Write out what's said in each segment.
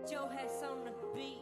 Joe has on the beat.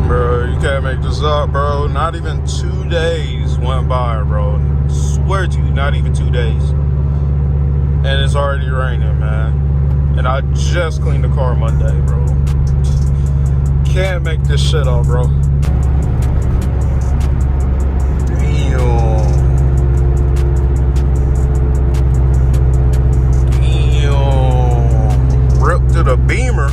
Bro, you can't make this up, bro. Not even 2 days went by, bro. Swear to you, not even 2 days. And it's already raining, man. And I just cleaned the car Monday, bro. Can't make this shit up, bro. Damn. Rip to the Beamer.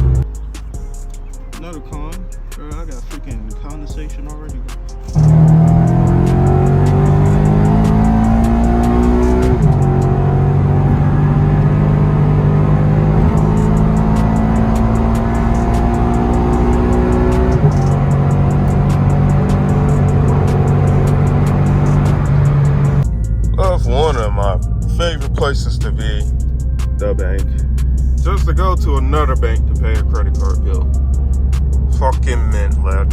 Another con. Bro, I got freaking condensation already. That's one of my favorite places to be, the bank. Just to go to another bank to pay a credit card bill. Fucking mint, lad.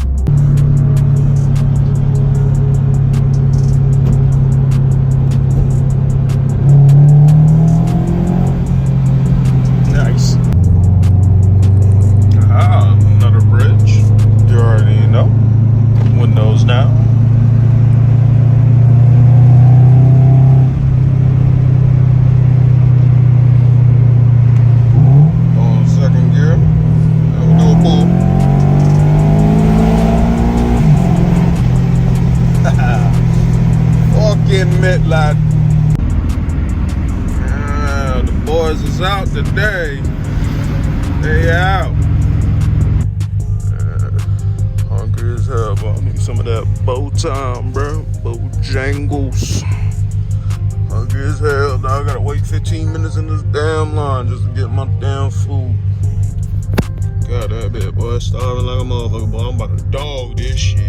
Nice. Ah, another bridge. You already know. Windows now. On second gear. We'll do a pull. Fucking mint, lad. Yeah, the boys is out today. They out. Hungry as hell, bro. I need some of that bow time, bro. Bojangles. Hungry as hell, dog. I gotta wait 15 minutes in this damn line just to get my damn food. God, that bit, boy. Starving like a motherfucker, boy. I'm about to dog this shit.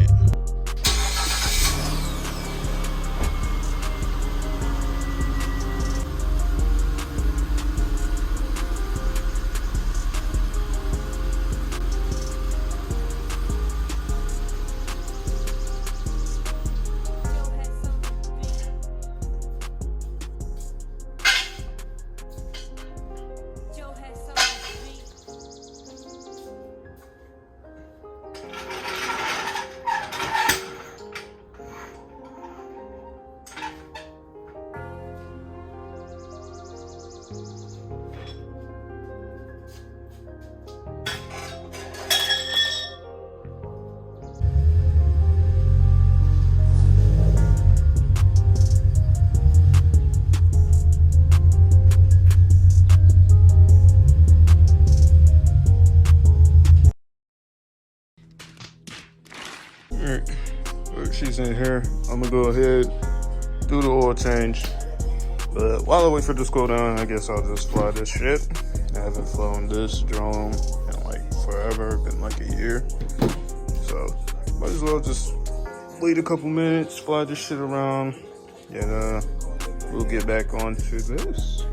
Joe has on the beat. Alright, she's in here. I'm gonna go ahead, do the oil change. But while I wait for this to cool down, I guess I'll just fly this shit. I haven't flown this drone in like forever, been like a year. So might as well just wait a couple minutes, fly this shit around, and we'll get back onto this.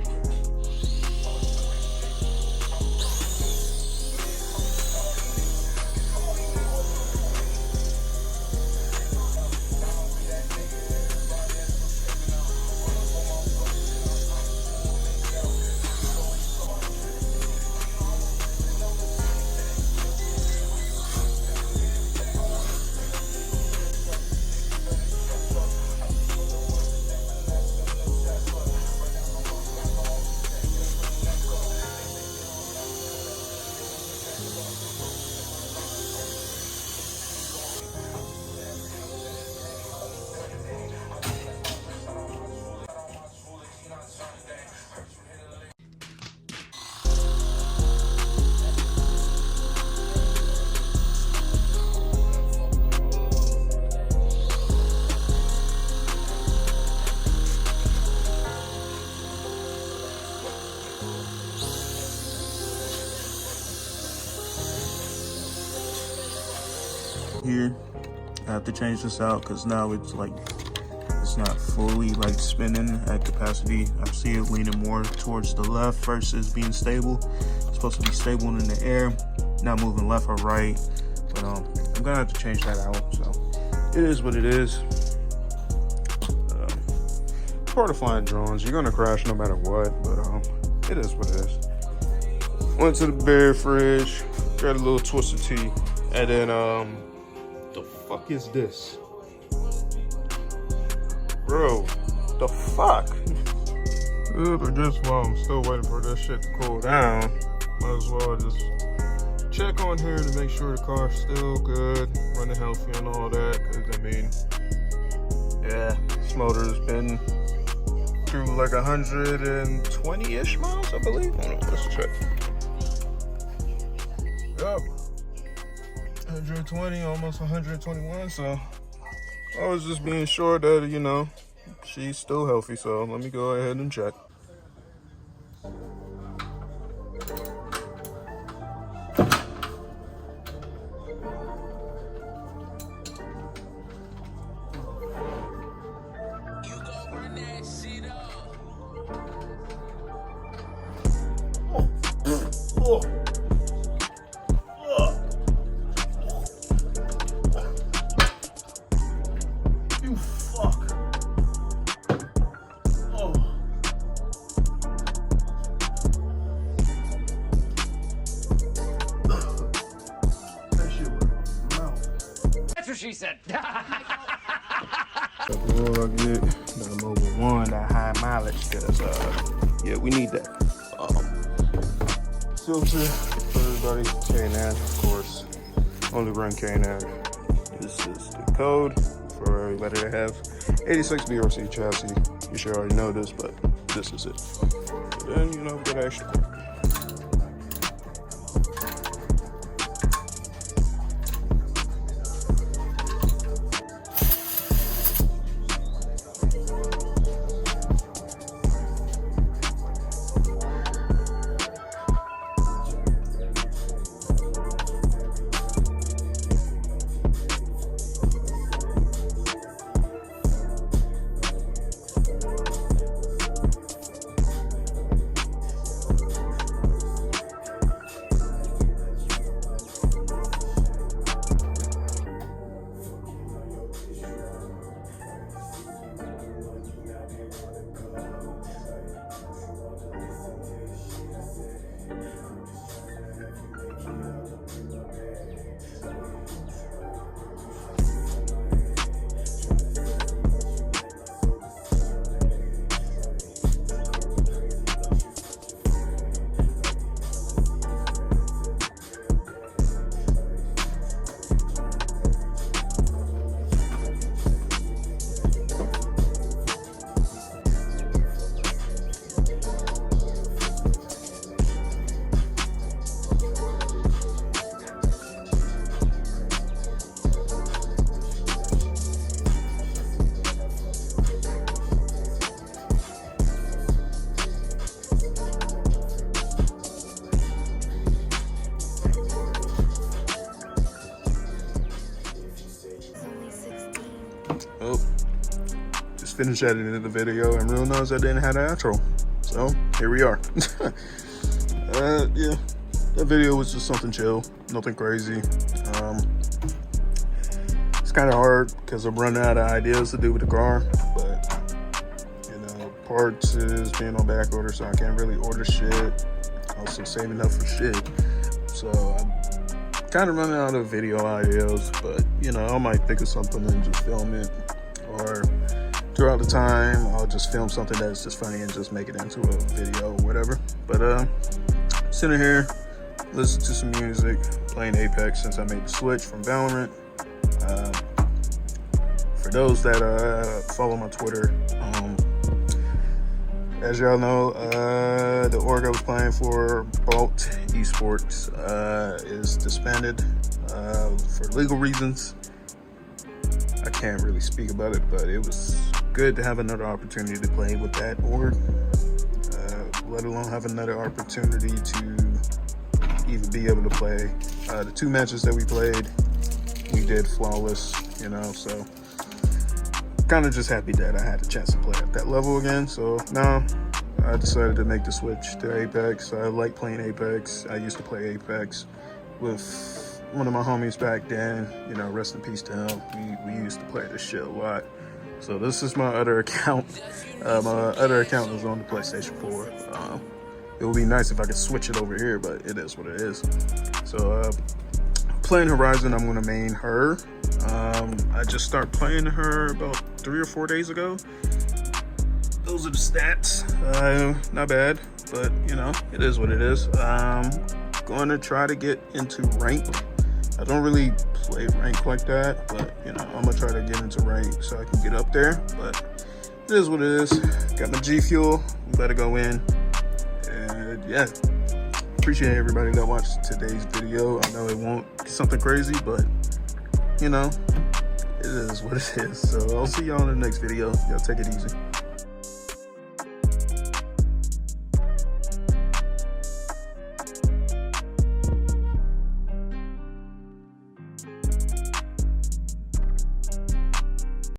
Here, I have to change this out because now it's like it's not fully like spinning at capacity. I see it leaning more towards the left versus being stable. It's supposed to be stable in the air, not moving left or right. But I'm gonna have to change that out. So it is what it is. part of flying drones. You're gonna crash no matter what, but it is what it is. Went to the beer fridge, got a little twisted tea, and then the fuck is this? Bro, the fuck? I guess while I'm still waiting for this shit to cool down, might as well just check on here to make sure the car's still good, running healthy and all that. Cause I mean, yeah, this motor's been through like 120-ish miles, I believe. Hold on, let's check. Yep, 120, almost 121. So I was just being sure that, you know, she's still healthy. So let me go ahead and check. You fuck. Oh. That shit went in my mouth. That's what she said. What I get that Mobile 1, that high mileage, cause yeah, we need that. Filter for everybody, K&N, of course. Only run K&N. This is the code for everybody that have 86 BRC chassis. You should already know this, but this is it. Then, you know, get extra quick. Oh, just finished editing the video and realized I didn't have the outro. So here we are. Yeah, that video was just something chill, nothing crazy. It's kind of hard because I'm running out of ideas to do with the car, but you know, parts is being on back order, so I can't really order shit. Also saving up for shit, so I'm kind of running out of video ideas. But you know, I might think of something and just film it, or throughout the time I'll just film something that's just funny and just make it into a video or whatever. But sitting here, listening to some music, playing Apex since I made the switch from Valorant. For those that follow my Twitter, as y'all know, the org I was playing for, Bolt Esports, is disbanded for legal reasons. I can't really speak about it, but it was good to have another opportunity to play with that org, let alone have another opportunity to even be able to play. The 2 matches that we played, we did flawless, you know, so kind of just happy that I had a chance to play at that level again. So now I decided to make the switch to Apex. I like playing Apex. I used to play Apex with one of my homies back then, you know, rest in peace to him. We used to play this shit a lot. So this is my other account. My other account is on the PlayStation 4. It would be nice if I could switch it over here, but it is what it is. So playing Horizon, I'm gonna main her. I just started playing her about 3 or 4 days ago. Those are the stats. Not bad, but you know, it is what it is. Going to try to get into rank. I don't really play rank like that, but you know, I'm gonna try to get into rank so I can get up there. But it is what it is. Got my G Fuel. Better go in. And yeah, appreciate everybody that watched today's video. I know it won't be something crazy, but you know, it is what it is. So I'll see y'all in the next video. Y'all take it easy.